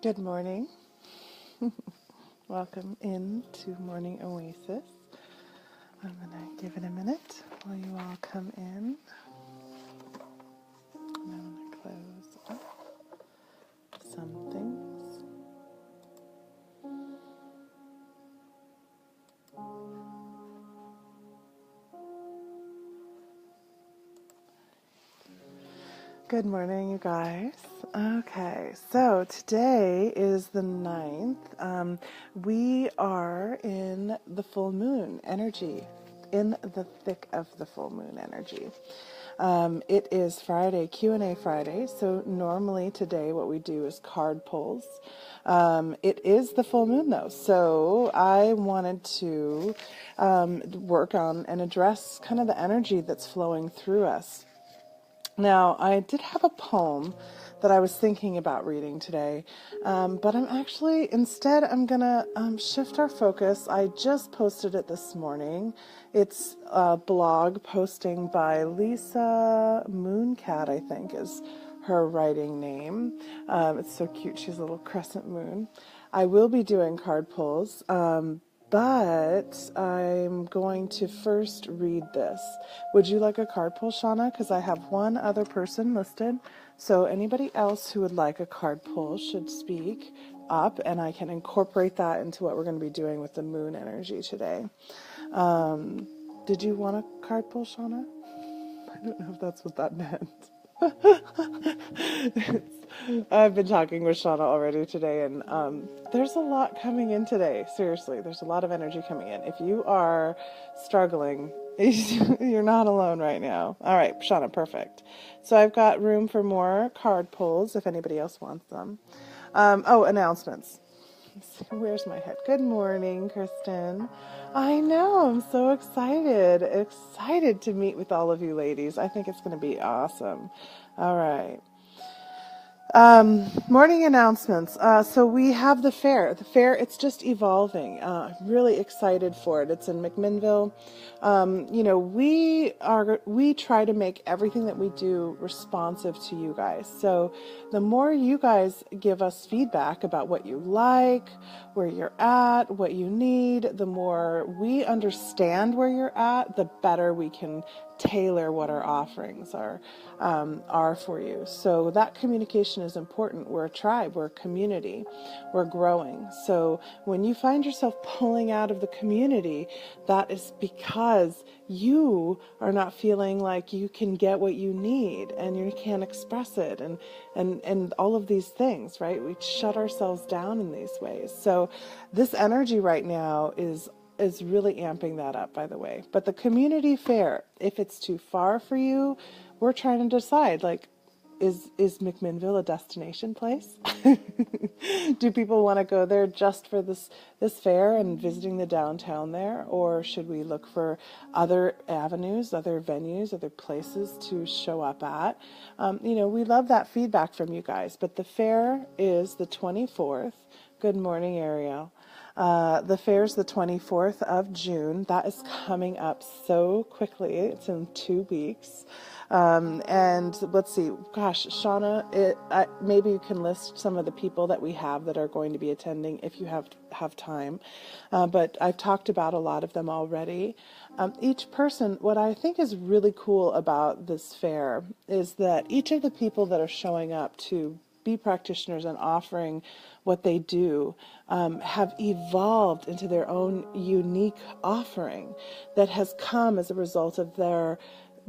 Good morning. Welcome into Morning Oasis. I'm going to give it a minute while you all come in. I'm going to close up some things. Good morning, you guys. Okay, so today is the 9th. We are in the full moon energy, in the thick of the full moon energy. It is Friday, Q&A Friday, so normally today what we do is card pulls. It is the full moon though, so I wanted to work on and address kind of the energy that's flowing through us. Now, I did have a poem that I was thinking about reading today, but I'm going to shift our focus. I just posted it this morning. It's a blog posting by Lisa Mooncat, I think is her writing name. It's so cute. She's a little crescent moon. I will be doing card pulls. But I'm going to first read this. Would you like a card pull, Shauna? Because I have one other person listed. So anybody else who would like a card pull should speak up, and I can incorporate that into what we're going to be doing with the moon energy today. Did you want a card pull, Shauna? I don't know if that's what that meant. I've been talking with Shauna already today, and there's a lot coming in today. Seriously, there's a lot of energy coming in. If you are struggling, you're not alone right now. All right, Shauna, perfect. So I've got room for more card pulls if anybody else wants them. Announcements. Where's my head? Good morning, Kristen. I know, I'm so excited to meet with all of you ladies. I think it's going to be awesome. All right. Morning announcements. So we have the fair. The fair, it's just evolving. Really excited for it. It's in McMinnville. We try to make everything that we do responsive to you guys. So the more you guys give us feedback about what you like, where you're at, what you need, the more we understand where you're at, the better we can tailor what our offerings are for you. So that communication is important. We're a tribe, we're a community, we're growing. So when you find yourself pulling out of the community, that is because you are not feeling like you can get what you need and you can't express it and all of these things, right? We shut ourselves down in these ways. So this energy right now is really amping that up, by the way. But the community fair, if it's too far for you, we're trying to decide, like, is McMinnville a destination place? Do people want to go there just for this fair and visiting the downtown there? Or should we look for other avenues, other venues, other places to show up at? We love that feedback from you guys. But the fair is the 24th. Good morning, Ariel. The fair's the 24th of June. That is coming up so quickly. It's in 2 weeks. And let's see, gosh, Shauna, maybe you can list some of the people that we have that are going to be attending if you have time. But I've talked about a lot of them already. Each person, what I think is really cool about this fair is that each of the people that are showing up to be practitioners and offering what they do have evolved into their own unique offering that has come as a result of their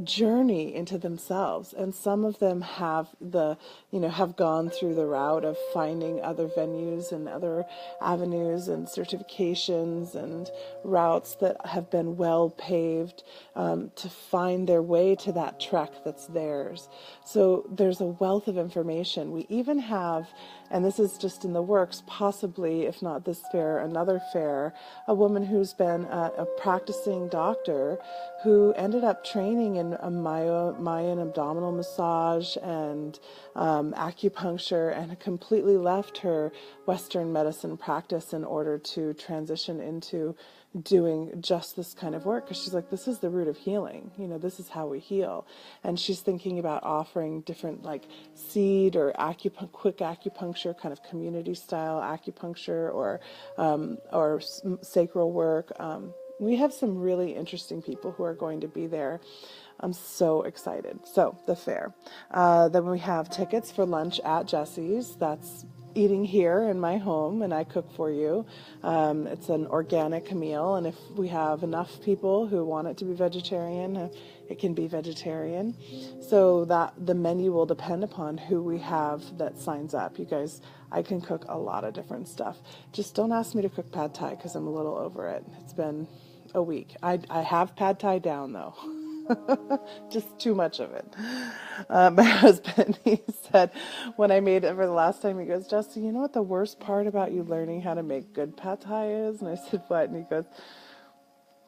journey into themselves. And some of them have gone through the route of finding other venues and other avenues and certifications and routes that have been well paved to find their way to that trek that's theirs. So there's a wealth of information. We even have, and this is just in the works, possibly, if not this fair, another fair, a woman who's been a practicing doctor who ended up training in a Mayan abdominal massage and acupuncture, and completely left her Western medicine practice in order to transition into doing just this kind of work, because she's like, this is the root of healing, this is how we heal. And she's thinking about offering different like seed or quick acupuncture, kind of community style acupuncture, or sacral work. We have some really interesting people who are going to be there. I'm so excited. So the fair. Then we have tickets for lunch at Jesse's. That's eating here in my home, and I cook for you. It's an organic meal, and if we have enough people who want it to be vegetarian, it can be vegetarian. So that the menu will depend upon who we have that signs up. You guys, I can cook a lot of different stuff. Just don't ask me to cook pad thai because I'm a little over it. It's been a week. I have pad thai down though. Just too much of it. My husband, he said, when I made it for the last time, he goes, Jesse, you know what the worst part about you learning how to make good pad thai is? And I said, what? And he goes,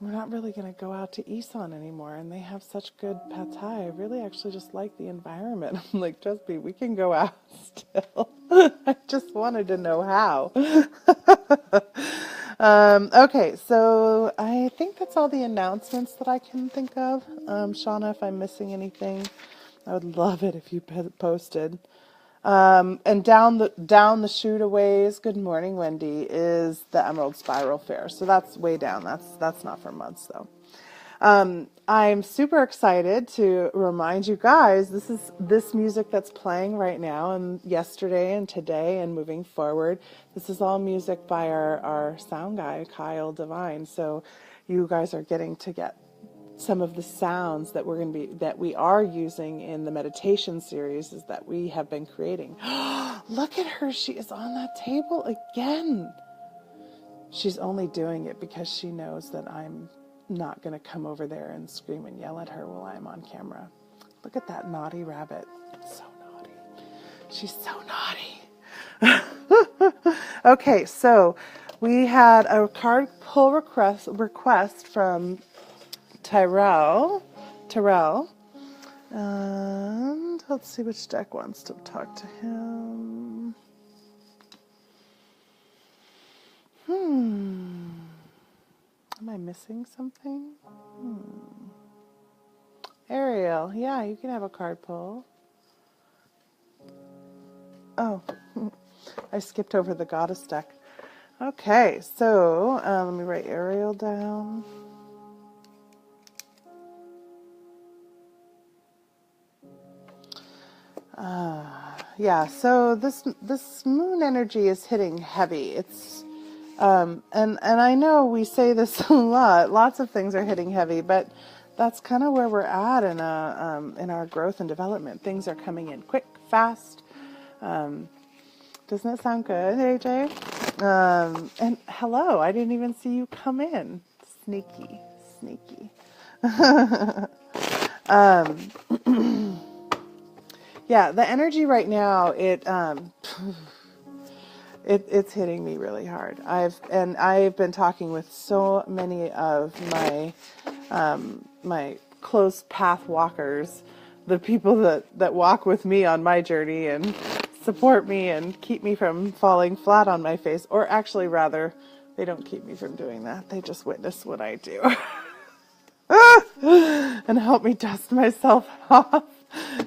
we're not really going to go out to Isan anymore, and they have such good pad thai. I really actually just like the environment. I'm like, trust me, we can go out still. I just wanted to know how. Okay, so I think that's all the announcements that I can think of. Shauna, if I'm missing anything, I would love it if you posted. And down the chute a ways, good morning, Wendy, is the Emerald Spiral Fair. So that's way down. That's not for months though. I'm super excited to remind you guys, this music that's playing right now and yesterday and today and moving forward. This is all music by our sound guy, Kyle Devine. So you guys are getting to get some of the sounds that we are using in the meditation series is that we have been creating. Look at her. She is on that table again. She's only doing it because she knows that I'm not going to come over there and scream and yell at her while I'm on camera. Look at that naughty rabbit. So naughty. She's so naughty. Okay, so we had a card pull request from Tyrell, and let's see which deck wants to talk to him. Am I missing something? Ariel, yeah, you can have a card pull. Oh, I skipped over the goddess deck. Okay, so let me write Ariel down. Yeah, so this moon energy is hitting heavy. It's and I know we say this a lot. Lots of things are hitting heavy, but that's kind of where we're at in our growth and development. Things are coming in quick, fast. Doesn't it sound good, AJ? And hello, I didn't even see you come in. Sneaky. Yeah, the energy right now, it's hitting me really hard. I've been talking with so many of my close path walkers, the people that walk with me on my journey and support me and keep me from falling flat on my face, or actually rather, they don't keep me from doing that. They just witness what I do and help me dust myself off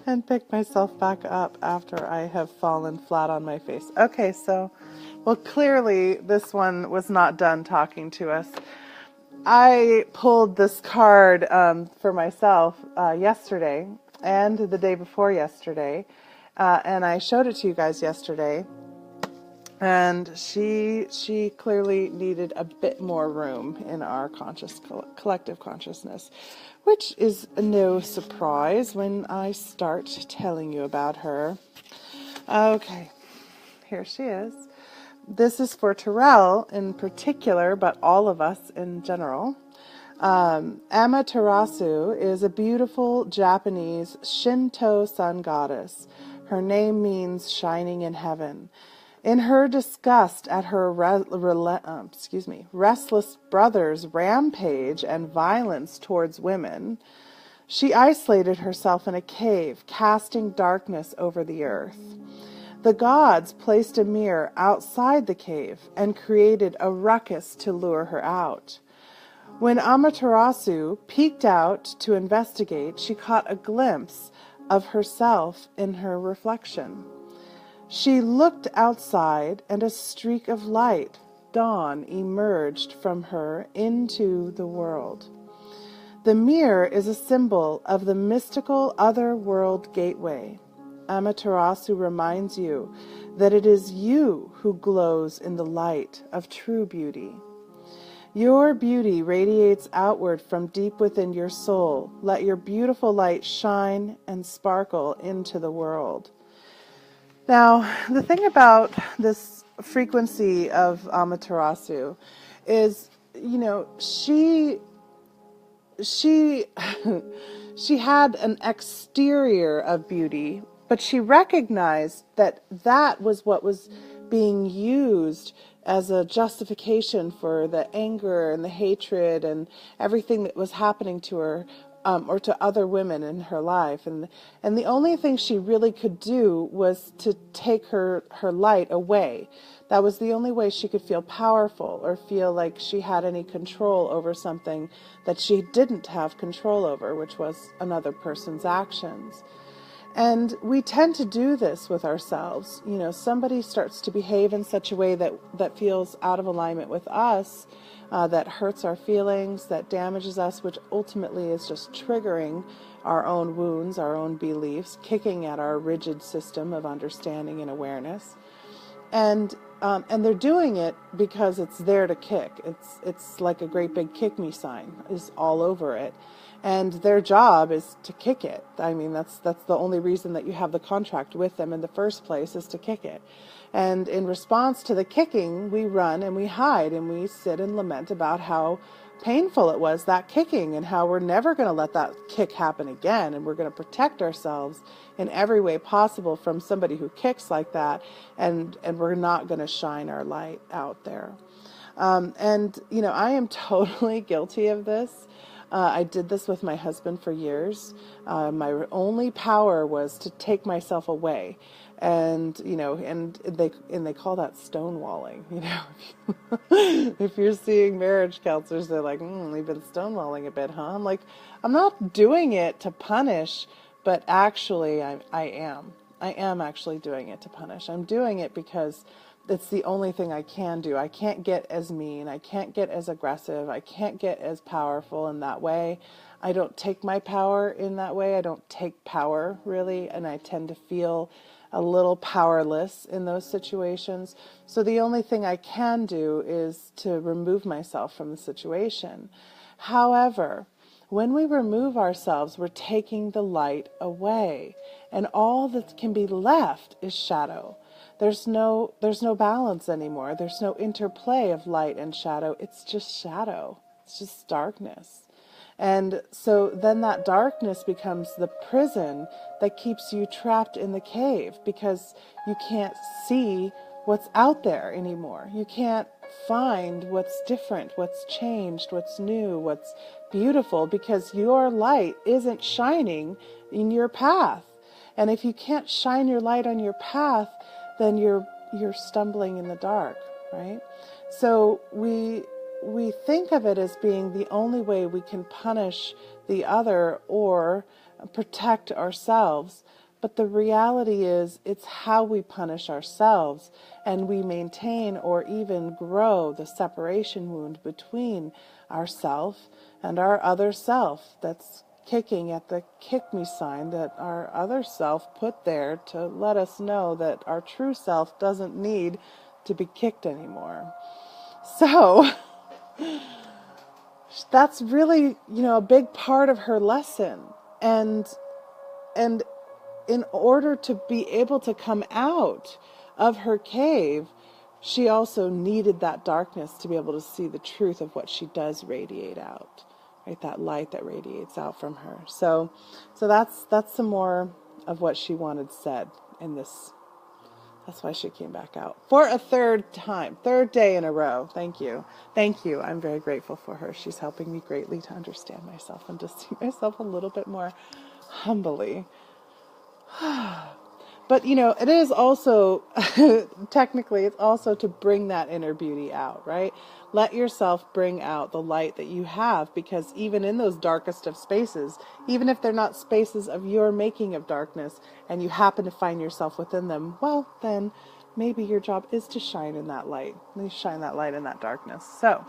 and pick myself back up after I have fallen flat on my face. Okay, so, well, clearly this one was not done talking to us. I pulled this card for myself yesterday and the day before yesterday, and I showed it to you guys yesterday. And she clearly needed a bit more room in our collective consciousness, which is no surprise when I start telling you about her. Okay, here she is. This is for Terrell in particular, but all of us in general. Amaterasu is a beautiful Japanese Shinto sun goddess. Her name means shining in heaven. In her disgust at her restless brother's rampage and violence towards women, She isolated herself in a cave, casting darkness over the earth. The gods placed a mirror outside the cave and created a ruckus to lure her out. When Amaterasu peeked out to investigate, she caught a glimpse of herself in her reflection. She looked outside, and a streak of light, dawn, emerged from her into the world. The mirror is a symbol of the mystical other-world gateway. Amaterasu reminds you that it is you who glows in the light of true beauty. Your beauty radiates outward from deep within your soul. Let your beautiful light shine and sparkle into the world. Now, the thing about this frequency of Amaterasu is, she she had an exterior of beauty, but she recognized that that was what was being used as a justification for the anger and the hatred and everything that was happening to her, or to other women in her life. And the only thing she really could do was to take her light away. That was the only way she could feel powerful or feel like she had any control over something that she didn't have control over, which was another person's actions. And we tend to do this with ourselves. Somebody starts to behave in such a way that feels out of alignment with us, that hurts our feelings, that damages us, which ultimately is just triggering our own wounds, our own beliefs, kicking at our rigid system of understanding and awareness. And they're doing it because it's there to kick. It's like a great big kick me sign is all over it. And their job is to kick it. I mean, that's the only reason that you have the contract with them in the first place, is to kick it. And in response to the kicking, we run and we hide and we sit and lament about how painful it was, that kicking, and how we're never going to let that kick happen again. And we're going to protect ourselves in every way possible from somebody who kicks like that. And we're not going to shine our light out there. I am totally guilty of this. I did this with my husband for years. My only power was to take myself away. And they call that stonewalling. If you're seeing marriage counselors, they're like, you've been stonewalling a bit, huh? I'm like, I'm not doing it to punish, but actually I am. I am actually doing it to punish. I'm doing it because it's the only thing I can do. I can't get as mean. I can't get as aggressive. I can't get as powerful in that way. I don't take my power in that way. I don't take power, really, and I tend to feel a little powerless in those situations. So the only thing I can do is to remove myself from the situation. However, when we remove ourselves, we're taking the light away, and all that can be left is shadow. There's no balance anymore. There's no interplay of light and shadow. It's just shadow. It's just darkness. And so then that darkness becomes the prison that keeps you trapped in the cave, because you can't see what's out there anymore. You can't find what's different, what's changed, what's new, what's beautiful, because your light isn't shining in your path. And if you can't shine your light on your path, then you're stumbling in the dark, right? So we think of it as being the only way we can punish the other or protect ourselves. But the reality is, it's how we punish ourselves, and we maintain or even grow the separation wound between ourself and our other self that's kicking at the kick me sign that our other self put there to let us know that our true self doesn't need to be kicked anymore. So that's really, a big part of her lesson. And in order to be able to come out of her cave, she also needed that darkness to be able to see the truth of what she does radiate out, right? That light that radiates out from her. So that's some more of what she wanted said in this That's why she came back out for a third time, third day in a row. Thank you. Thank you. I'm very grateful for her. She's helping me greatly to understand myself and to see myself a little bit more humbly. But, you know, it is also, technically, it's also to bring that inner beauty out, right? Let yourself bring out the light that you have, because even in those darkest of spaces, even if they're not spaces of your making of darkness, and you happen to find yourself within them, well, then maybe your job is to shine in that light. You shine that light in that darkness. So,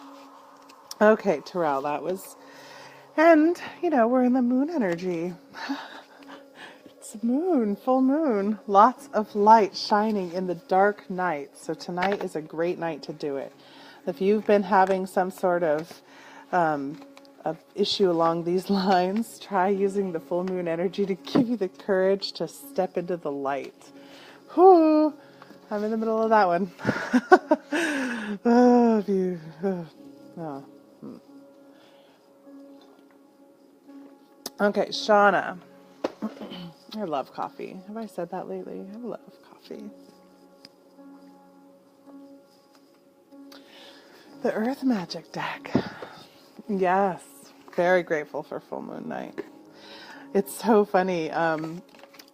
okay, Terrell, that was, and, you know, we're in the moon energy. It's moon, full moon, lots of light shining in the dark night. So tonight is a great night to do it. If you've been having some sort of issue along these lines, try using the full moon energy to give you the courage to step into the light. Whoo! I'm in the middle of that one. Oh, beautiful. Oh. Okay, Shauna. I love coffee. Have I said that lately? I love coffee. The Earth Magic deck. Yes. Very grateful for full moon night. It's so funny.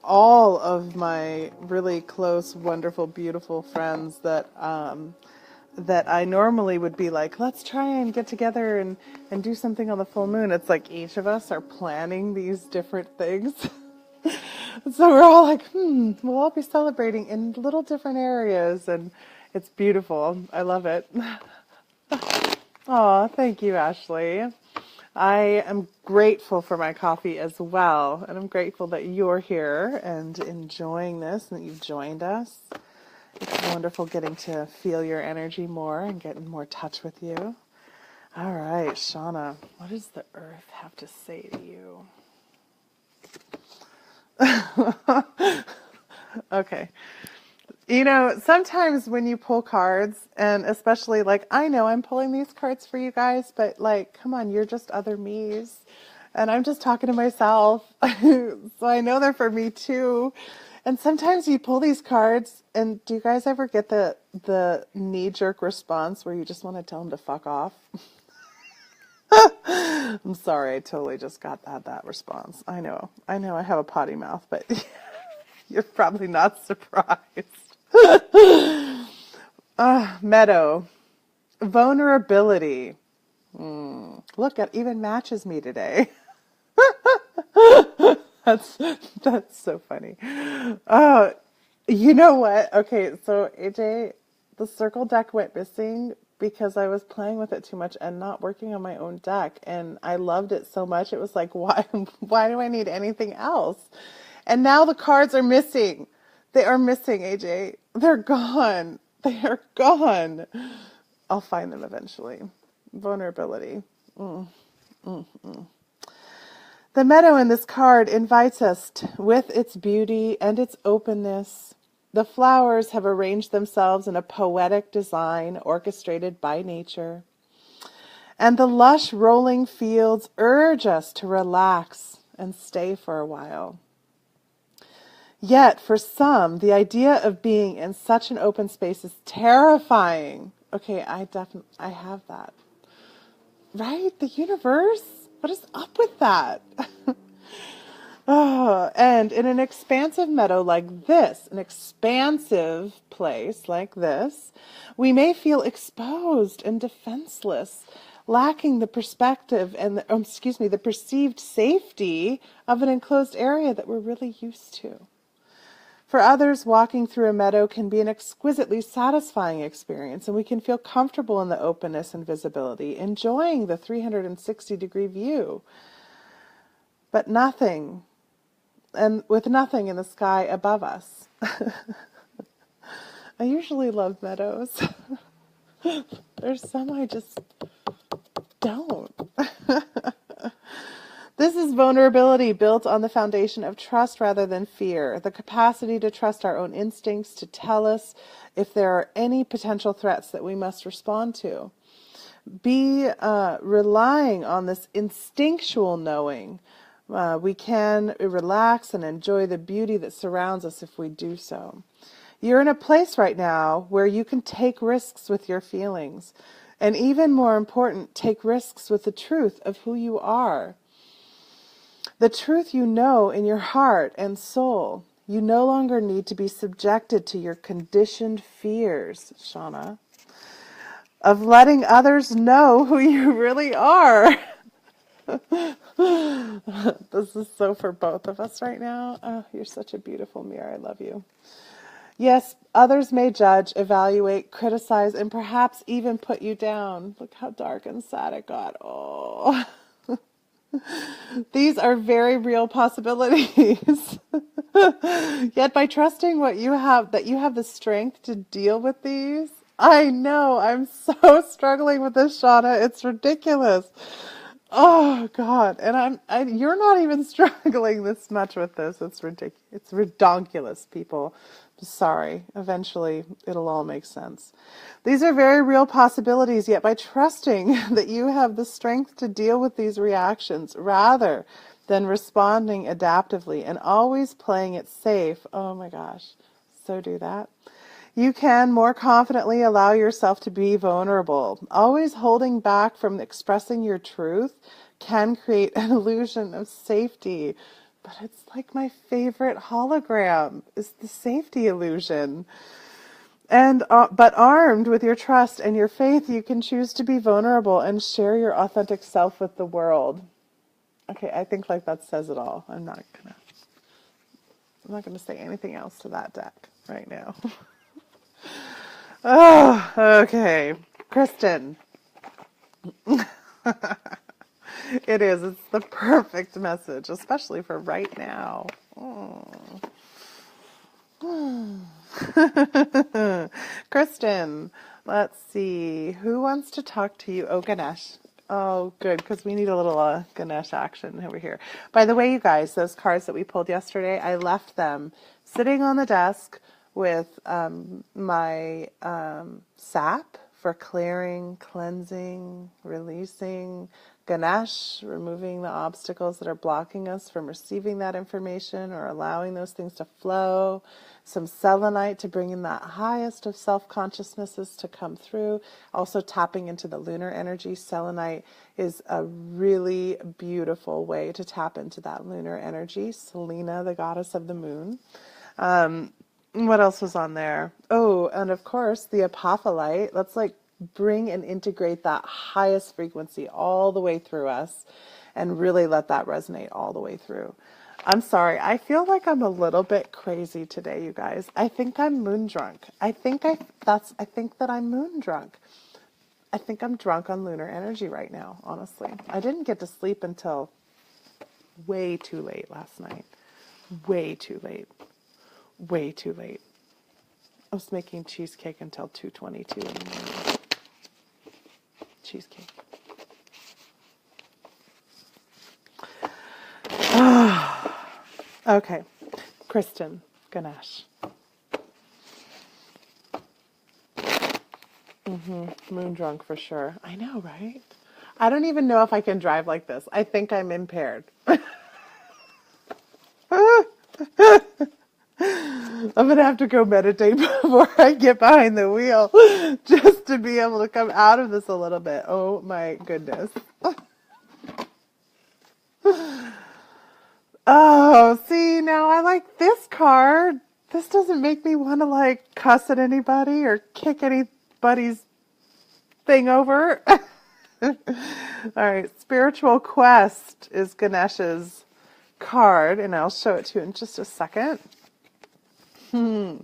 All of my really close, wonderful, beautiful friends that I normally would be like, let's try and get together and do something on the full moon. It's like each of us are planning these different things. So we're all like, we'll all be celebrating in little different areas, and it's beautiful. I love it. Oh, thank you, Ashley. I am grateful for my coffee as well, and I'm grateful that you're here and enjoying this and that you've joined us. It's wonderful getting to feel your energy more and get in more touch with you. All right, Shauna, what does the earth have to say to you? Okay. You know, sometimes when you pull cards, and especially like, I know I'm pulling these cards for you guys, but like, come on, you're just other me's. And I'm just talking to myself. So I know they're for me too. And sometimes you pull these cards, and do you guys ever get the knee-jerk response where you just want to tell them to fuck off? I'm sorry, I totally just got that response. I know I have a potty mouth, but you're probably not surprised. Meadow. Vulnerability. Look, it even matches me today. That's so funny. You know what? Okay, so AJ, the circle deck went missing because I was playing with it too much and not working on my own deck, and I loved it so much. It was like, why do I need anything else? And now the cards are missing. They are missing, AJ. They're gone. They are gone. I'll find them eventually. Vulnerability. The meadow in this card invites us with its beauty and its openness. The flowers have arranged themselves in a poetic design orchestrated by nature. And the lush rolling fields urge us to relax and stay for a while. Yet, for some, the idea of being in such an open space is terrifying. Okay, I have that. Right? The universe? What is up with that? And in an expansive meadow like this, an expansive place like this, we may feel exposed and defenseless, lacking the perspective and the perceived safety of an enclosed area that we're really used to. For others, walking through a meadow can be an exquisitely satisfying experience, and we can feel comfortable in the openness and visibility, enjoying the 360-degree view. But nothing, and with nothing in the sky above us. I usually love meadows. There's some I just don't. This is vulnerability built on the foundation of trust rather than fear, the capacity to trust our own instincts to tell us if there are any potential threats that we must respond to. Be relying on this instinctual knowing. We can relax and enjoy the beauty that surrounds us if we do so. You're in a place right now where you can take risks with your feelings. And even more important, take risks with the truth of who you are. The truth you know in your heart and soul. You no longer need to be subjected to your conditioned fears, Shauna, of letting others know who you really are. This is so for both of us right now. Oh, you're such a beautiful mirror. I love you. Yes, others may judge, evaluate, criticize, and perhaps even put you down. Look how dark and sad it got. Oh. These are very real possibilities. Yet by trusting what you have, that you have the strength to deal with these. I know, I'm so struggling with this, Shauna. It's ridiculous. Oh God. And you're not even struggling this much with this. It's ridiculous. It's redonkulous, people. Sorry. Eventually it'll all make sense. These are very real possibilities, yet by trusting that you have the strength to deal with these reactions rather than responding adaptively and always playing it safe. Oh my gosh. So do that. You can more confidently allow yourself to be vulnerable. Always holding back from expressing your truth can create an illusion of safety. But it's like my favorite hologram is the safety illusion. And but armed with your trust and your faith, you can choose to be vulnerable and share your authentic self with the world. Okay, I think like that says it all. I'm not gonna say anything else to that deck right now. Oh, okay. Kristen. It is. It's the perfect message, especially for right now. Kristen, let's see. Who wants to talk to you? Oh, Ganesh. Oh, good, because we need a little Ganesh action over here. By the way, you guys, those cards that we pulled yesterday, I left them sitting on the desk with my sap for clearing, cleansing, releasing, Ganesh, removing the obstacles that are blocking us from receiving that information or allowing those things to flow, some selenite to bring in that highest of self-consciousnesses to come through, also tapping into the lunar energy. Selenite is a really beautiful way to tap into that lunar energy. Selena, the goddess of the moon. What else was on there? Oh, and of course, the apophyllite. Let's bring and integrate that highest frequency all the way through us and really let that resonate all the way through. I'm sorry. I feel like I'm a little bit crazy today, you guys. I think I'm moon drunk. I think that I'm moon drunk. I think I'm drunk on lunar energy right now, honestly. I didn't get to sleep until way too late last night. Way too late. Way too late. I was making cheesecake until 2:22 in the morning. Cheesecake. Okay. Kristen, Ganesh. Moon drunk for sure. I know, right? I don't even know if I can drive like this. I think I'm impaired. I'm going to have to go meditate before I get behind the wheel just to be able to come out of this a little bit. Oh my goodness. Oh, see, now I like this card. This doesn't make me want to cuss at anybody or kick anybody's thing over. All right, Spiritual Quest is Ganesh's card, and I'll show it to you in just a second. All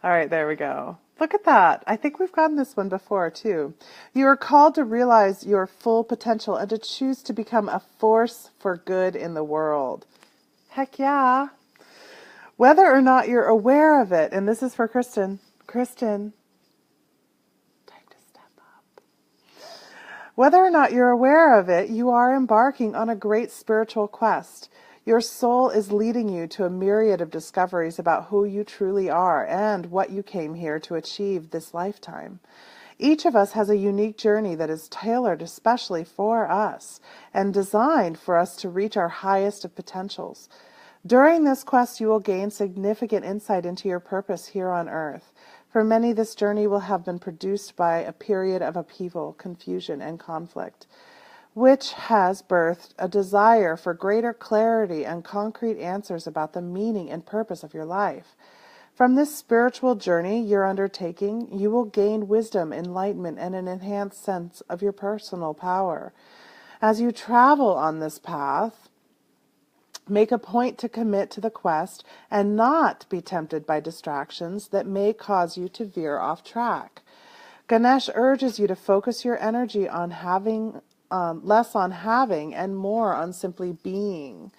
right, there we go. Look at that. I think we've gotten this one before, too. You are called to realize your full potential and to choose to become a force for good in the world. Heck yeah. Whether or not you're aware of it, and this is for Kristen. Kristen, time to step up. Whether or not you're aware of it, you are embarking on a great spiritual quest. Your soul is leading you to a myriad of discoveries about who you truly are and what you came here to achieve this lifetime. Each of us has a unique journey that is tailored especially for us and designed for us to reach our highest of potentials. During this quest, you will gain significant insight into your purpose here on Earth. For many, this journey will have been produced by a period of upheaval, confusion, and conflict, which has birthed a desire for greater clarity and concrete answers about the meaning and purpose of your life. From this spiritual journey you're undertaking, you will gain wisdom, enlightenment, and an enhanced sense of your personal power. As you travel on this path, make a point to commit to the quest and not be tempted by distractions that may cause you to veer off track. Ganesh urges you to focus your energy on having, less on having and more on simply being.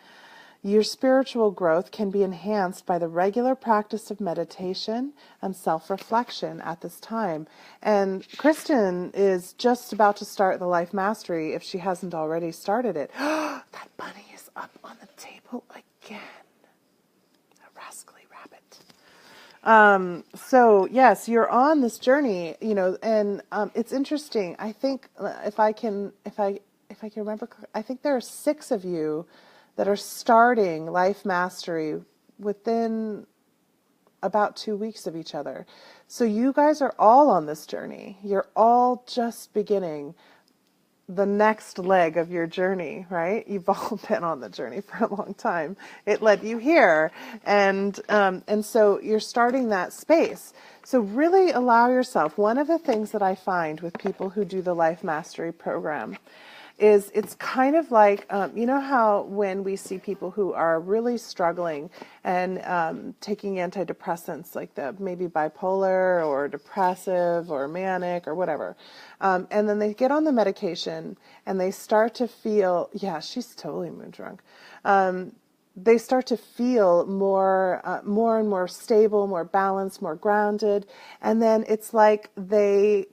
Your spiritual growth can be enhanced by the regular practice of meditation and self-reflection at this time. And Kristen is just about to start the Life Mastery if she hasn't already started it. That bunny is up on the table again. A rascally rabbit. So yes, you're on this journey, and it's interesting. I think if I can remember, I think there are 6 of you that are starting Life Mastery within about 2 weeks of each other. So you guys are all on this journey. You're all just beginning the next leg of your journey, right? You've all been on the journey for a long time. It led you here. And so you're starting that space. So really allow yourself. One of the things that I find with people who do the Life Mastery program is it's kind of like, you know how when we see people who are really struggling and taking antidepressants, like the maybe bipolar or depressive or manic or whatever, and then they get on the medication and they start to feel, yeah, she's totally moon drunk. They start to feel more and more stable, more balanced, more grounded. And then it's like they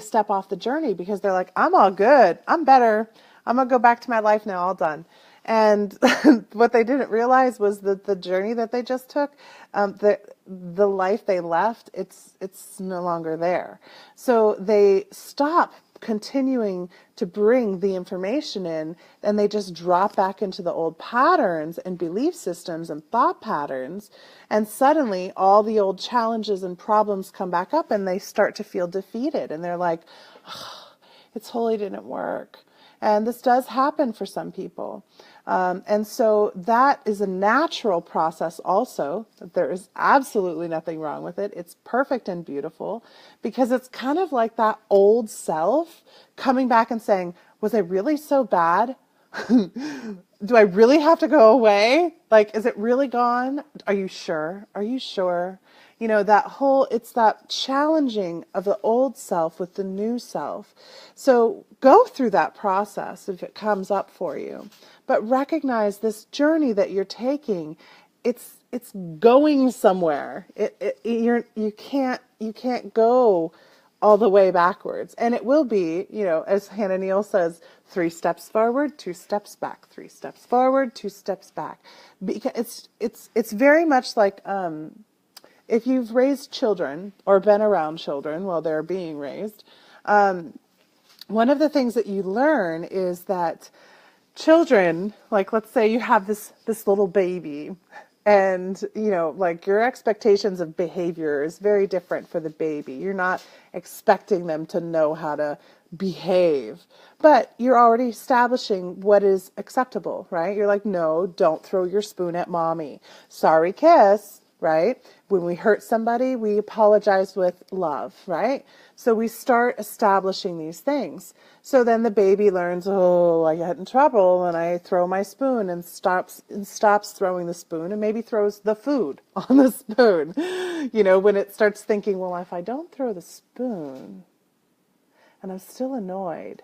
step off the journey because they're like, I'm all good. I'm better. I'm going to go back to my life now, all done. And what they didn't realize was that the journey that they just took, the life they left, it's no longer there. So they stop continuing to bring the information in, and they just drop back into the old patterns and belief systems and thought patterns, and suddenly all the old challenges and problems come back up and they start to feel defeated, and they're like, oh, it totally didn't work. And this does happen for some people. And so that is a natural process also. There is absolutely nothing wrong with it. It's perfect and beautiful because it's kind of like that old self coming back and saying, was I really so bad? Do I really have to go away? Like, is it really gone? Are you sure? Are you sure? It's that challenging of the old self with the new self. So go through that process if it comes up for you. But recognize this journey that you're taking. It's going somewhere. You can't go all the way backwards. And it will be, as Hannah Neal says, 3 steps forward, 2 steps back, 3 steps forward, 2 steps back. Because it's very much like, if you've raised children or been around children while they're being raised, one of the things that you learn is that children, like let's say you have this little baby, and like your expectations of behavior is very different for the baby. You're not expecting them to know how to behave, but you're already establishing what is acceptable, right? You're like, no, don't throw your spoon at mommy. Sorry, kiss. Right? When we hurt somebody, we apologize with love, right? So we start establishing these things. So then the baby learns, oh, I get in trouble and I throw my spoon, and stops throwing the spoon and maybe throws the food on the spoon. When it starts thinking, well, if I don't throw the spoon and I'm still annoyed,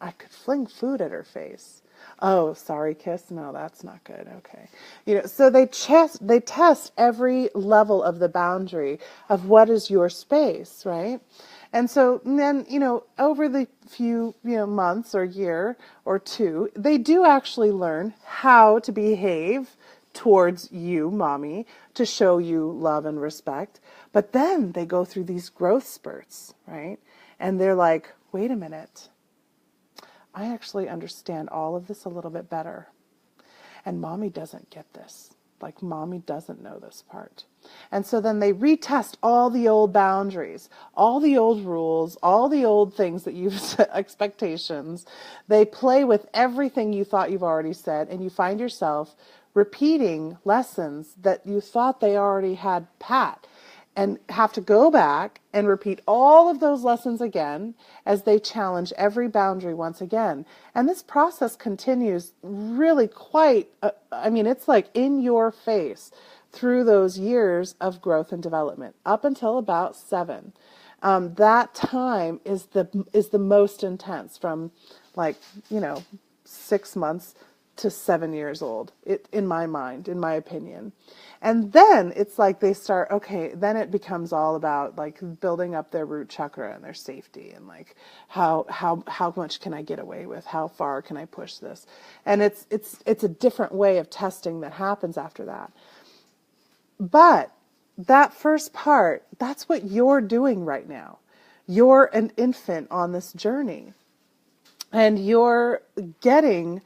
I could fling food at her face. Oh, sorry, kiss. No, that's not good. Okay. So they test every level of the boundary of what is your space, right? And so then, over the few, months or year or two, they do actually learn how to behave towards you, mommy, to show you love and respect. But then they go through these growth spurts, right? And they're like, wait a minute. I actually understand all of this a little bit better. And mommy doesn't get this. Like, mommy doesn't know this part. And so then they retest all the old boundaries, all the old rules, all the old things that you've set expectations. They play with everything you thought you've already said, and you find yourself repeating lessons that you thought they already had pat, and have to go back and repeat all of those lessons again as they challenge every boundary once again. And this process continues really quite, it's like in your face through those years of growth and development up until about 7. That time is the most intense, from 6 months to 7 years old, in my mind, in my opinion. And then it's like they start, then it becomes all about like building up their root chakra and their safety, and like how much can I get away with? How far can I push this? And it's a different way of testing that happens after that. But that first part, that's what you're doing right now. You're an infant on this journey, and you're getting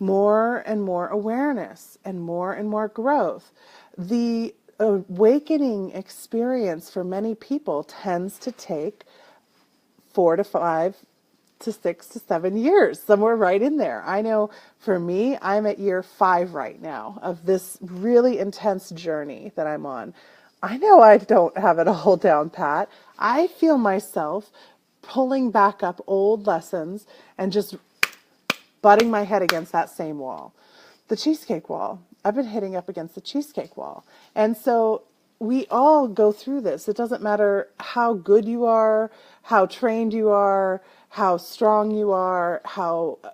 more and more awareness and more growth. The awakening experience for many people tends to take 4 to 5 to 6 to 7 years, somewhere right in there. I know for me, I'm at year 5 right now of this really intense journey that I'm on. I know I don't have it all down pat. I feel myself pulling back up old lessons and just butting my head against that same wall, the cheesecake wall. I've been hitting up against the cheesecake wall. And so we all go through this. It doesn't matter how good you are, how trained you are, how strong you are,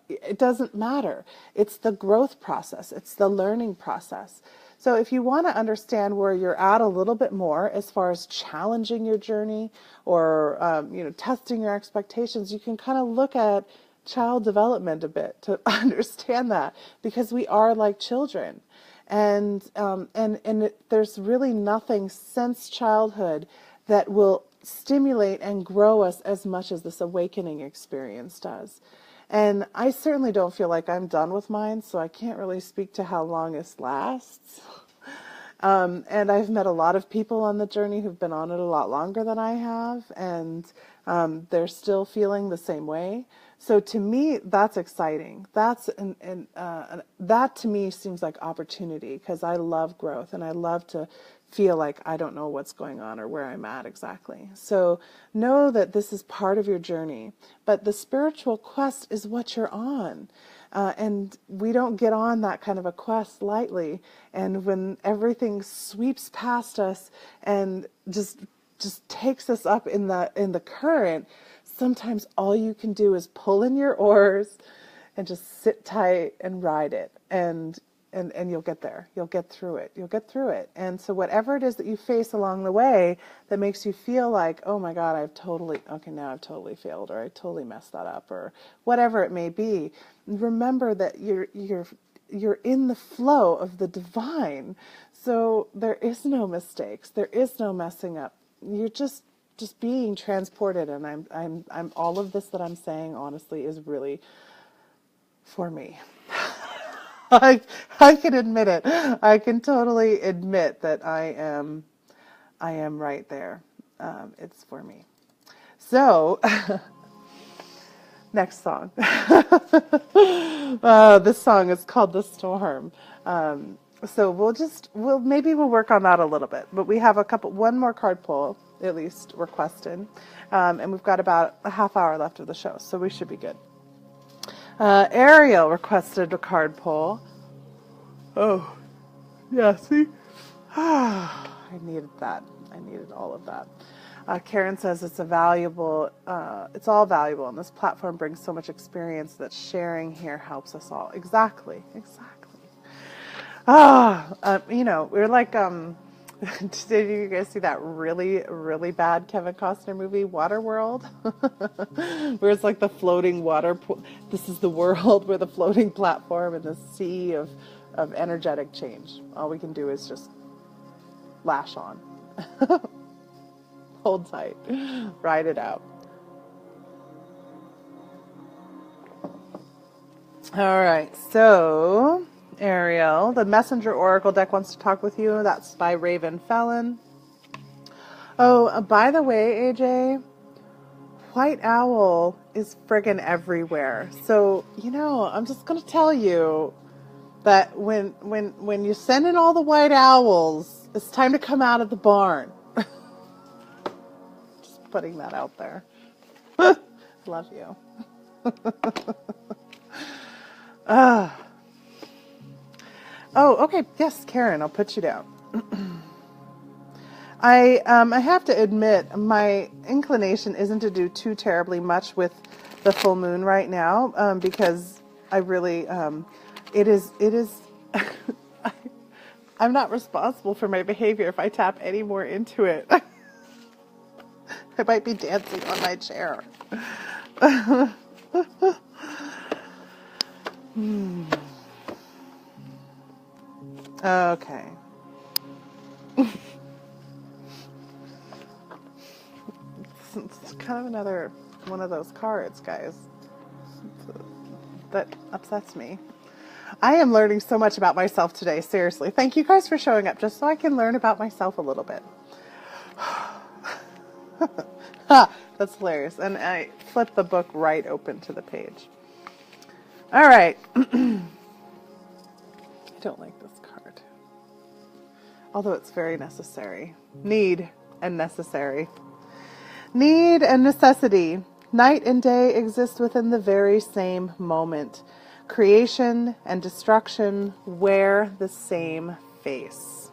it doesn't matter. It's the growth process. It's the learning process. So if you want to understand where you're at a little bit more as far as challenging your journey or, testing your expectations, you can kind of look at child development a bit to understand that, because we are like children, and there's really nothing since childhood that will stimulate and grow us as much as this awakening experience does. And I certainly don't feel like I'm done with mine, so I can't really speak to how long this lasts. And I've met a lot of people on the journey who've been on it a lot longer than I have, and they're still feeling the same way. So to me, that's exciting. That to me seems like opportunity, because I love growth and I love to feel like I don't know what's going on or where I'm at exactly. So know that this is part of your journey, but the spiritual quest is what you're on. And we don't get on that kind of a quest lightly. And when everything sweeps past us and just takes us up in the current, sometimes all you can do is pull in your oars and just sit tight and ride it. And you'll get there. You'll get through it. And so whatever it is that you face along the way that makes you feel like, oh my God, I've totally failed, or I totally messed that up, or whatever it may be, remember that you're in the flow of the divine. So there is no mistakes. There is no messing up. You're just being transported. And I'm all of this that I'm saying, honestly, is really for me. I can admit it. I can totally admit that I am right there. It's for me. So, next song. This song is called "The Storm." So we'll work on that a little bit. But we have one more card pull, at least requested, and we've got about a half hour left of the show, so we should be good. Ariel requested a card pull. Oh, yeah, see? I needed that. I needed all of that. Karen says it's all valuable, and this platform brings so much experience that sharing here helps us all. Exactly. We're like, did you guys see that really, really bad Kevin Costner movie, Waterworld? Where it's like the floating water. This is the world where the floating platform and the sea of energetic change. All we can do is just lash on. Hold tight. Ride it out. All right. So Ariel, the Messenger Oracle deck wants to talk with you. That's by Raven Felon. Oh, by the way, AJ, White Owl is friggin' everywhere. So, I'm just going to tell you that when you send in all the white owls, it's time to come out of the barn. Just putting that out there. Love you. Oh, okay. Yes, Karen, I'll put you down. I have to admit, my inclination isn't to do too terribly much with the full moon right now, because I really, it is, I'm not responsible for my behavior if I tap any more into it. I might be dancing on my chair. Okay. It's kind of another one of those cards, guys, that upsets me. I am learning so much about myself today, seriously. Thank you guys for showing up, just so I can learn about myself a little bit. That's hilarious. And I flipped the book right open to the page. All right. I don't like this card, although it's very necessary. Need and necessary. Need and necessity. Night and day exist within the very same moment. Creation and destruction wear the same face.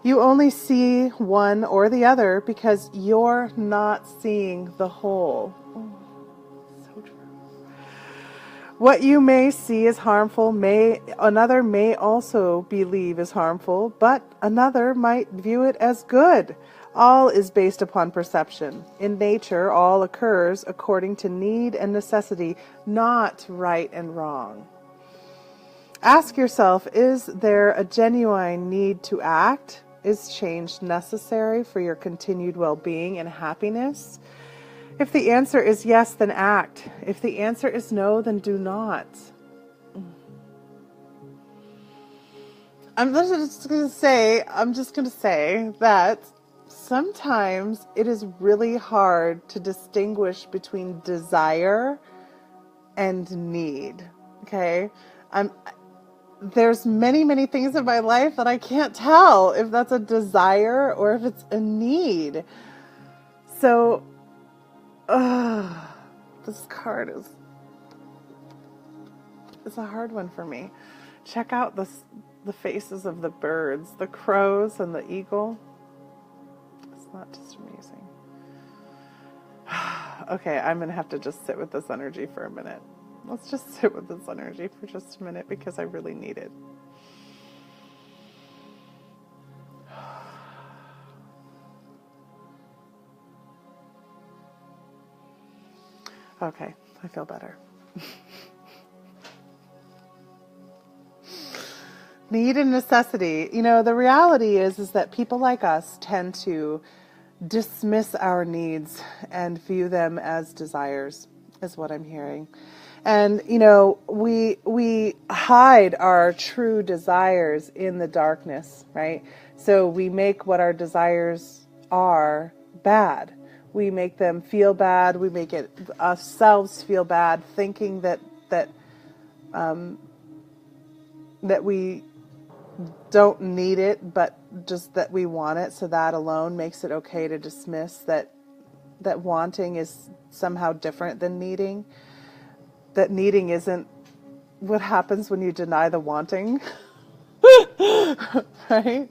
You only see one or the other because you're not seeing the whole. Oh, so true. What you may see as harmful, another may also believe is harmful, but another might view it as good. All is based upon perception. In nature, all occurs according to need and necessity, not right and wrong. Ask yourself, is there a genuine need to act? Is change necessary for your continued well-being and happiness? If the answer is yes, then act. If the answer is no, then do not. I'm just going to say that sometimes it is really hard to distinguish between desire and need. Okay? There's many things in my life that I can't tell if that's a desire or if it's a need. So, this card is a hard one for me. Check out the faces of the birds, the crows and the eagle. It's not just amazing. Okay, I'm going to have to just sit with this energy for a minute. Let's just sit with this energy for just a minute because I really need it. Okay, I feel better. Need and necessity. The reality is that people like us tend to dismiss our needs and view them as desires, is what I'm hearing. And, we hide our true desires in the darkness, right? So we make what our desires are bad. We make them feel bad. We make it ourselves feel bad, thinking that we don't need it, but just that we want it. So that alone makes it okay to dismiss that wanting is somehow different than needing. That needing isn't what happens when you deny the wanting. Right?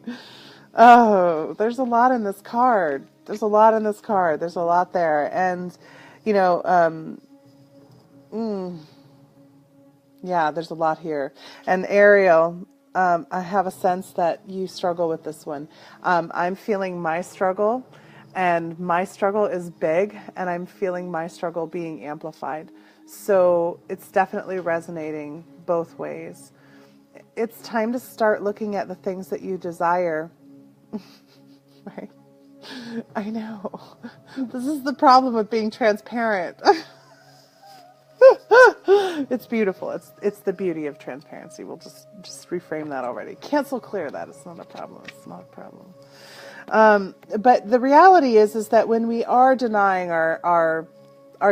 Oh, there's a lot in this card. There's a lot there. And, yeah, there's a lot here. And Ariel, I have a sense that you struggle with this one. I'm feeling my struggle, and my struggle is big, and I'm feeling my struggle being amplified. So it's definitely resonating both ways. It's time to start looking at the things that you desire. Right? I know. This is the problem with being transparent. It's beautiful. It's the beauty of transparency. We'll just reframe that already. Cancel clear that. It's not a problem. It's not a problem. But the reality is that when we are denying our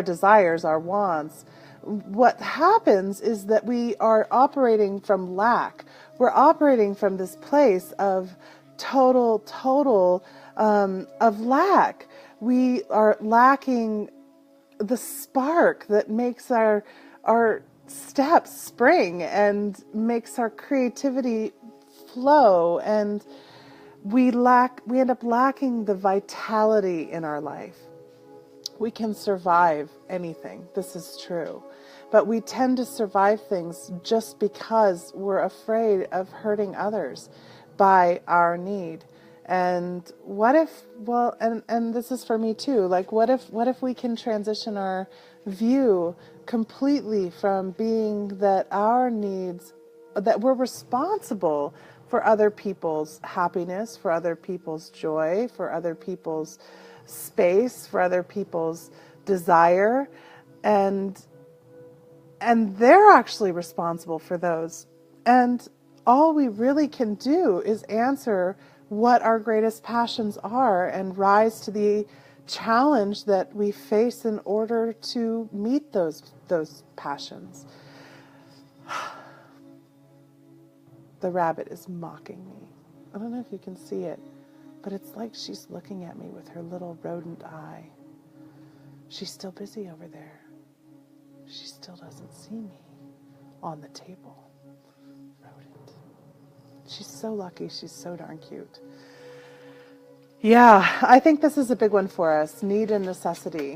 desires, our wants, what happens is that we are operating from lack. We're operating from this place of total of lack. We are lacking the spark that makes our steps spring and makes our creativity flow, and we end up lacking the vitality in our life. We can survive anything. This is true. But we tend to survive things just because we're afraid of hurting others by our need. And what if, well, and this is for me too, like what if we can transition our view completely from being that our needs, that we're responsible for other people's happiness, for other people's joy, for other people's space, for other people's desire, and they're actually responsible for those. And all we really can do is answer what our greatest passions are and rise to the challenge that we face in order to meet those passions. The rabbit is mocking me. I don't know if you can see it, but it's like she's looking at me with her little rodent eye. She's still busy over there. She still doesn't see me on the table. Rodent. She's so lucky. She's so darn cute. Yeah, I think this is a big one for us. Need and necessity,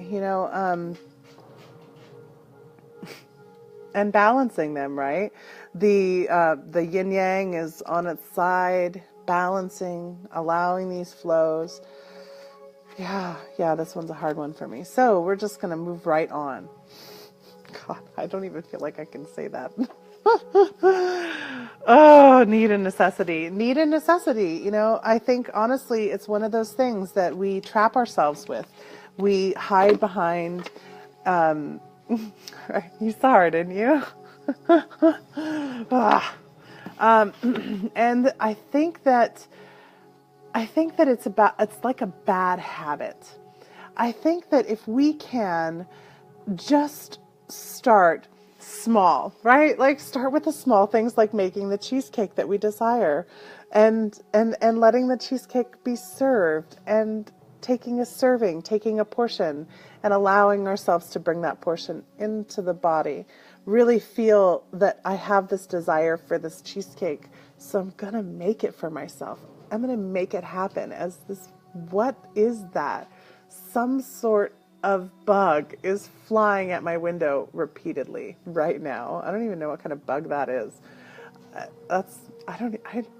and balancing them, right? The yin yang is on its side, balancing, allowing these flows. Yeah, this one's a hard one for me. So we're just going to move right on. God, I don't even feel like I can say that. Oh, need and necessity. Need and necessity. I think honestly, it's one of those things that we trap ourselves with. We hide behind, you saw her, didn't you? And I think that it's like a bad habit. I think that if we can just start small, right? Like start with the small things, like making the cheesecake that we desire, and letting the cheesecake be served, and taking a portion, and allowing ourselves to bring that portion into the body. Really feel that I have this desire for this cheesecake, so I'm gonna make it for myself. I'm gonna make it happen as this. What is that? Some sort of bug is flying at my window repeatedly right now. I don't even know what kind of bug that is. I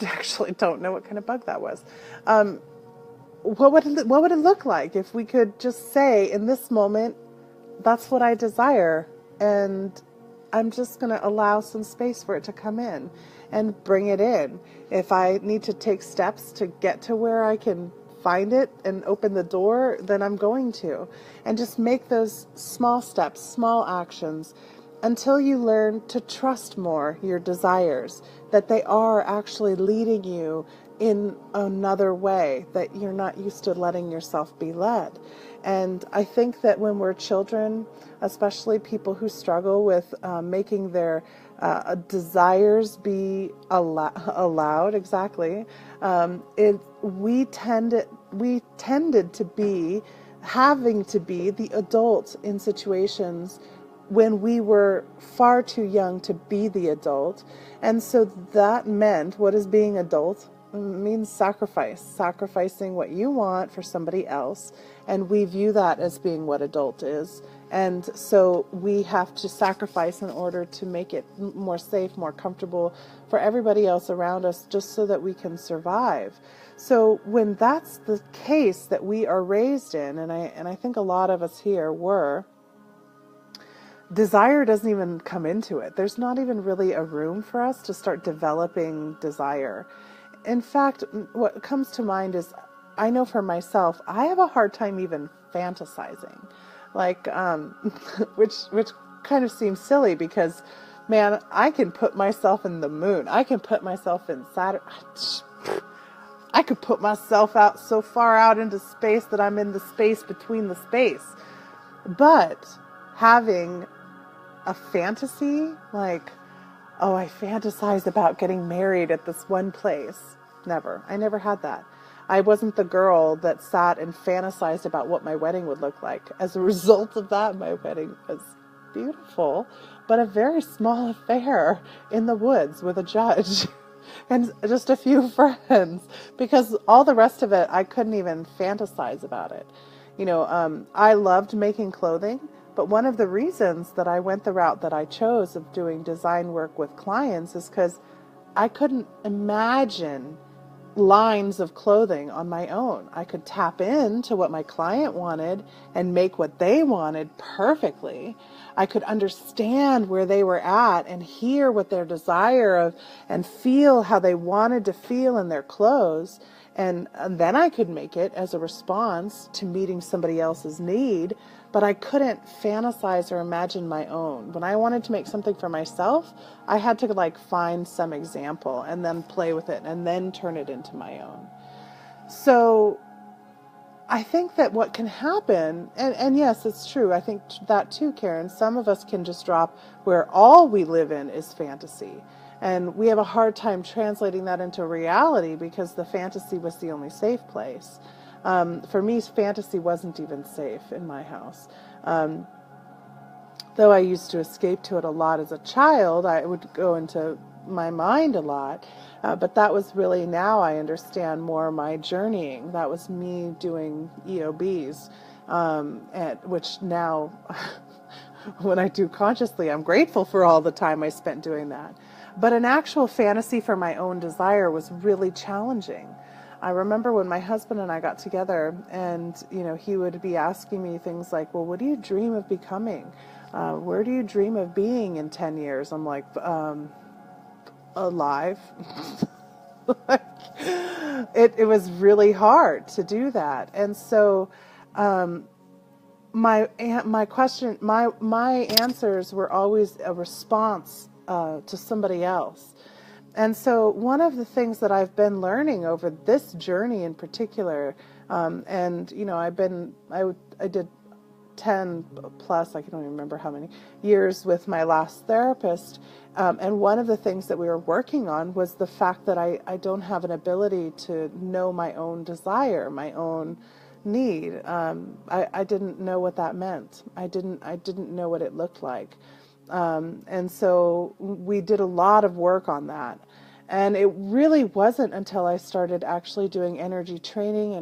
actually don't know what kind of bug that was. What would it look like if we could just say in this moment, that's what I desire, and I'm just going to allow some space for it to come in and bring it in. If I need to take steps to get to where I can find it and open the door, then I'm going to. And just make those small steps, small actions, until you learn to trust more your desires, that they are actually leading you in another way, that you're not used to letting yourself be led. And I think that when we're children, especially people who struggle with making their desires be allowed, exactly, we tended to be having to be the adult in situations when we were far too young to be the adult. And so that meant, what is being adult? It means sacrificing what you want for somebody else. And we view that as being what adult is. And so we have to sacrifice in order to make it more safe, more comfortable for everybody else around us, just so that we can survive. So when that's the case that we are raised in, and I think a lot of us here were, desire doesn't even come into it. There's not even really a room for us to start developing desire. In fact, what comes to mind is, I know for myself, I have a hard time even fantasizing, like, which kind of seems silly because, man, I can put myself in the moon. I can put myself in Saturn. I could put myself out so far out into space that I'm in the space between the space. But having a fantasy, like, oh, I fantasize about getting married at this one place. Never. I never had that. I wasn't the girl that sat and fantasized about what my wedding would look like. As a result of that, my wedding was beautiful, but a very small affair in the woods with a judge and just a few friends, because all the rest of it, I couldn't even fantasize about it. I loved making clothing, but one of the reasons that I went the route that I chose of doing design work with clients is because I couldn't imagine lines of clothing on my own. I could tap into what my client wanted and make what they wanted perfectly. I could understand where they were at and hear what their desire of and feel how they wanted to feel in their clothes. And then I could make it as a response to meeting somebody else's need, but I couldn't fantasize or imagine my own. When I wanted to make something for myself, I had to find some example and then play with it and then turn it into my own. So I think that what can happen, and yes, it's true. I think that too, Karen, some of us can just drop where all we live in is fantasy. And we have a hard time translating that into reality because the fantasy was the only safe place. For me, fantasy wasn't even safe in my house. Though I used to escape to it a lot as a child, I would go into my mind a lot. But that was really, now I understand more my journeying. That was me doing EOBs, which now, when I do consciously, I'm grateful for all the time I spent doing that. But an actual fantasy for my own desire was really challenging. I remember when my husband and I got together and, he would be asking me things like, well, what do you dream of becoming? Where do you dream of being in 10 years? I'm like, alive. It was really hard to do that. And so, my answers were always a response to somebody else. And so one of the things that I've been learning over this journey in particular, and I did 10 plus, I can't even remember how many years with my last therapist. And one of the things that we were working on was the fact that I don't have an ability to know my own desire, my own need. I didn't know what that meant. I didn't know what it looked like. And so we did a lot of work on that. And it really wasn't until I started actually doing energy training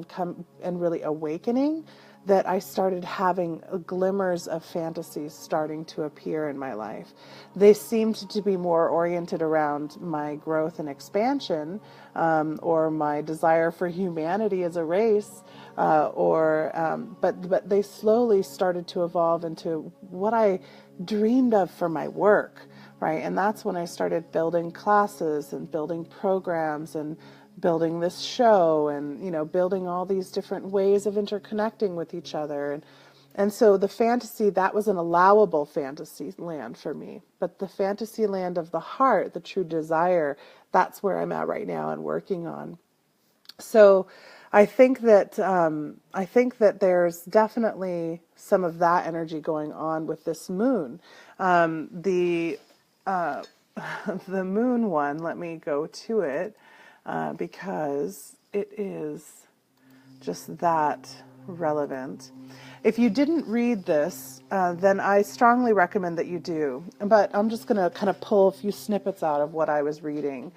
and really awakening that I started having glimmers of fantasies starting to appear in my life. They seemed to be more oriented around my growth and expansion, or my desire for humanity as a race, but they slowly started to evolve into what I dreamed of for my work, right? And that's when I started building classes and building programs and building this show and, building all these different ways of interconnecting with each other. And so the fantasy, that was an allowable fantasy land for me. But the fantasy land of the heart, the true desire, that's where I'm at right now and working on. So I think that there's definitely some of that energy going on with this moon. The moon one, let me go to it, because it is just that relevant. If you didn't read this, then I strongly recommend that you do. But I'm just going to kind of pull a few snippets out of what I was reading.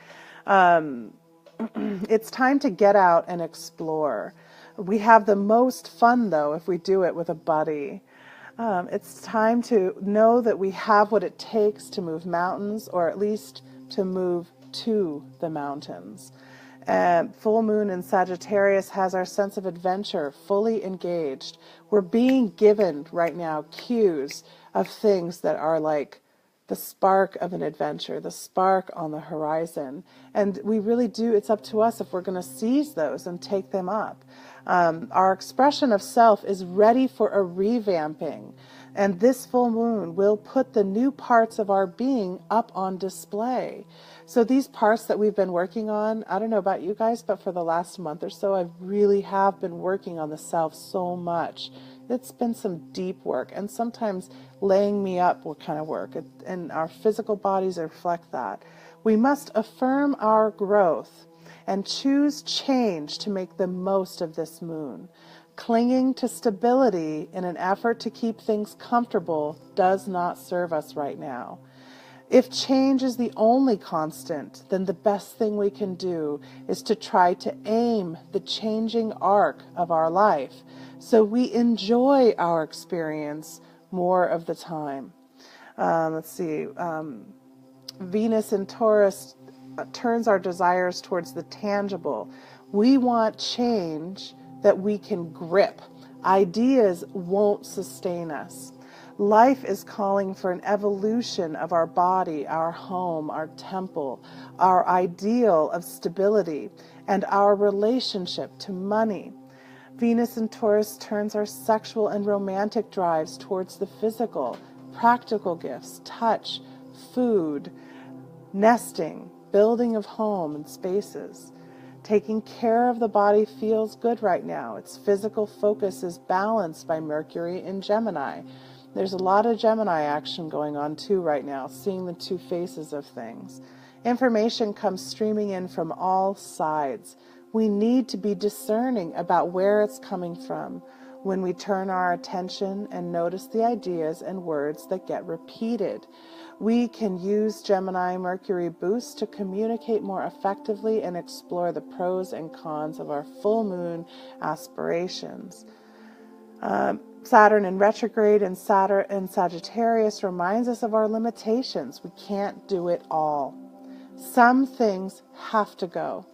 It's time to get out and explore. We have the most fun, though, if we do it with a buddy. It's time to know that we have what it takes to move mountains, or at least to move to the mountains. Full moon in Sagittarius has our sense of adventure fully engaged. We're being given right now cues of things that are like the spark of an adventure, the spark on the horizon. And we really do, it's up to us if we're going to seize those and take them up. Our expression of self is ready for a revamping. And this full moon will put the new parts of our being up on display. So these parts that we've been working on, I don't know about you guys, but for the last month or so, I really have been working on the self so much. It's been some deep work, and sometimes laying me up will kind of work, and our physical bodies reflect that. We must affirm our growth and choose change to make the most of this moon. Clinging to stability in an effort to keep things comfortable does not serve us right now. If change is the only constant, then the best thing we can do is to try to aim the changing arc of our life so we enjoy our experience more of the time. Venus in Taurus turns our desires towards the tangible. We want change that we can grip. Ideas won't sustain us. Life is calling for an evolution of our body, our home, our temple, our ideal of stability, and our relationship to money. Venus in Taurus turns our sexual and romantic drives towards the physical, practical gifts, touch, food, nesting, building of home and spaces. Taking care of the body feels good right now. Its physical focus is balanced by Mercury in Gemini. There's a lot of Gemini action going on too right now, seeing the two faces of things. Information comes streaming in from all sides. We need to be discerning about where it's coming from when we turn our attention and notice the ideas and words that get repeated. We can use Gemini Mercury boost to communicate more effectively and explore the pros and cons of our full moon aspirations. Saturn in retrograde and Saturn in Sagittarius reminds us of our limitations. We can't do it all. Some things have to go.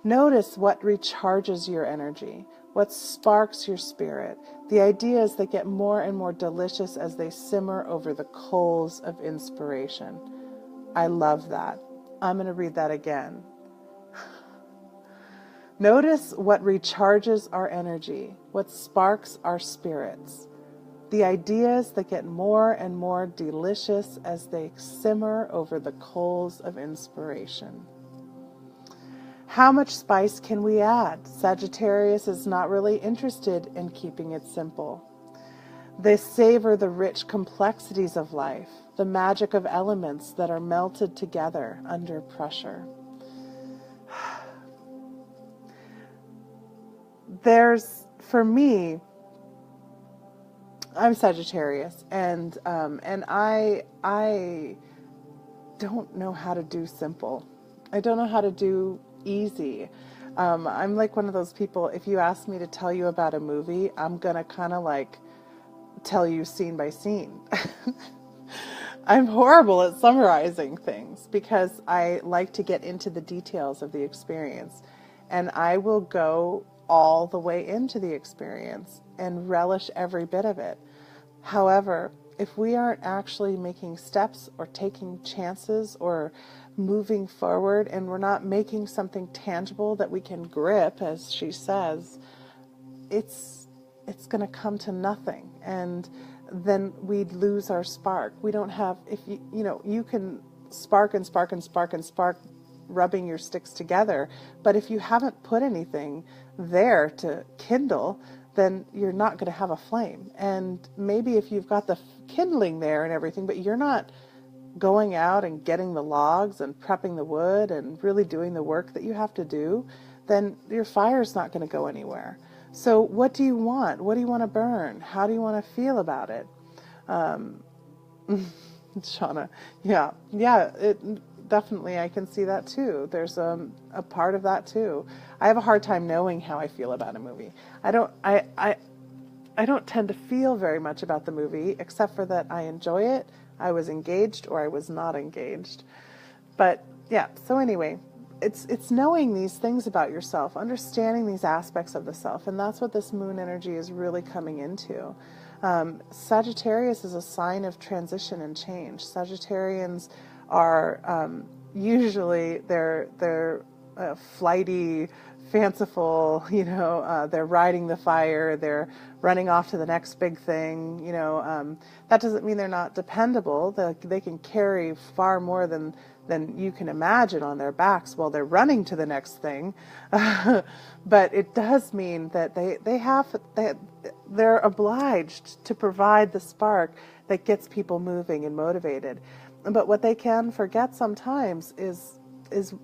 Notice what recharges your energy, what sparks your spirit, the ideas that get more and more delicious as they simmer over the coals of inspiration. I love that. I'm going to read that again. Notice what recharges our energy, what sparks our spirits, the ideas that get more and more delicious as they simmer over the coals of inspiration. How much spice can we add? Sagittarius is not really interested in keeping it simple. They savor the rich complexities of life, the magic of elements that are melted together under pressure. For me, I'm Sagittarius, and I don't know how to do simple. I don't know how to do easy. I'm like one of those people, if you ask me to tell you about a movie, I'm gonna kind of like tell you scene by scene. I'm horrible at summarizing things because I like to get into the details of the experience, and I will go all the way into the experience and relish every bit of it. However, if we aren't actually making steps or taking chances or moving forward, and we're not making something tangible that we can grip, as she says, it's going to come to nothing, and then we'd lose our spark. We don't have, if you can spark and spark and spark and spark, rubbing your sticks together, but if you haven't put anything there to kindle, then you're not going to have a flame. And maybe if you've got the kindling there and everything, but you're not going out and getting the logs and prepping the wood and really doing the work that you have to do, then your fire's not going to go anywhere. So what do you want? What do you want to burn? How do you want to feel about it? Shauna, yeah, definitely, I can see that too. There's a part of that too. I have a hard time knowing how I feel about a movie. I don't tend to feel very much about the movie, except for that I enjoy it, I was engaged, or I was not engaged. But yeah, so anyway, it's knowing these things about yourself, understanding these aspects of the self, and that's what this moon energy is really coming into. Sagittarius is a sign of transition and change. Sagittarians are usually they're flighty, fanciful, they're riding the fire, they're running off to the next big thing, that doesn't mean they're not dependable. They can carry far more than you can imagine on their backs while they're running to the next thing. But it does mean that they're obliged to provide the spark that gets people moving and motivated. But what they can forget sometimes is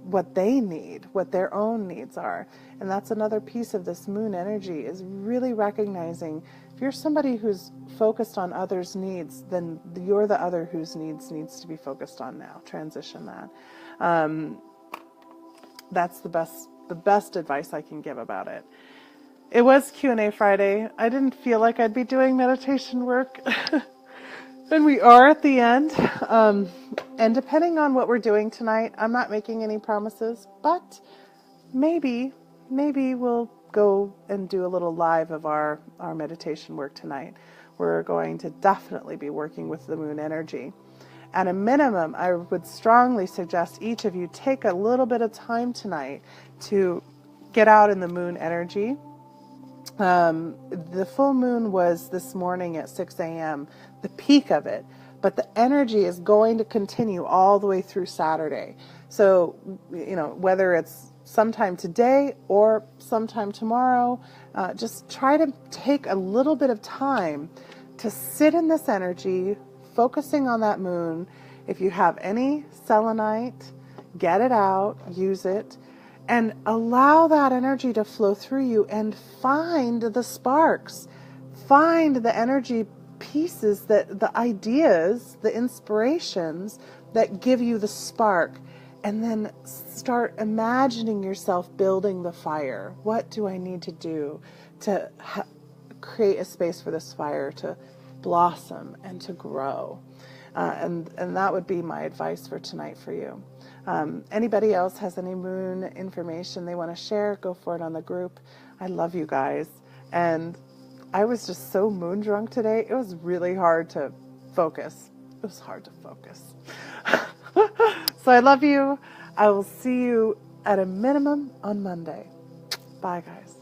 what they need, what their own needs are. And that's another piece of this moon energy, is really recognizing if you're somebody who's focused on others' needs, then you're the other whose needs to be focused on now. Transition that. That's the best advice I can give about it. It was Q&A Friday. I didn't feel like I'd be doing meditation work. And we are at the end. And depending on what we're doing tonight, I'm not making any promises, but maybe we'll go and do a little live of our meditation work tonight. We're going to definitely be working with the moon energy. At a minimum, I would strongly suggest each of you take a little bit of time tonight to get out in the moon energy. The full moon was this morning at 6 a.m., the peak of it, but the energy is going to continue all the way through Saturday. So, whether it's sometime today or sometime tomorrow, just try to take a little bit of time to sit in this energy, focusing on that moon. If you have any selenite, get it out, use it, and allow that energy to flow through you and find the sparks, find the energy pieces, the ideas, the inspirations that give you the spark, and then start imagining yourself building the fire. What do I need to do to create a space for this fire to blossom and to grow? And that would be my advice for tonight for you. Anybody else has any moon information they want to share, go for it on the group. I love you guys. And I was just so moon drunk today. It was really hard to focus. It was hard to focus. So I love you. I will see you at a minimum on Monday. Bye, guys.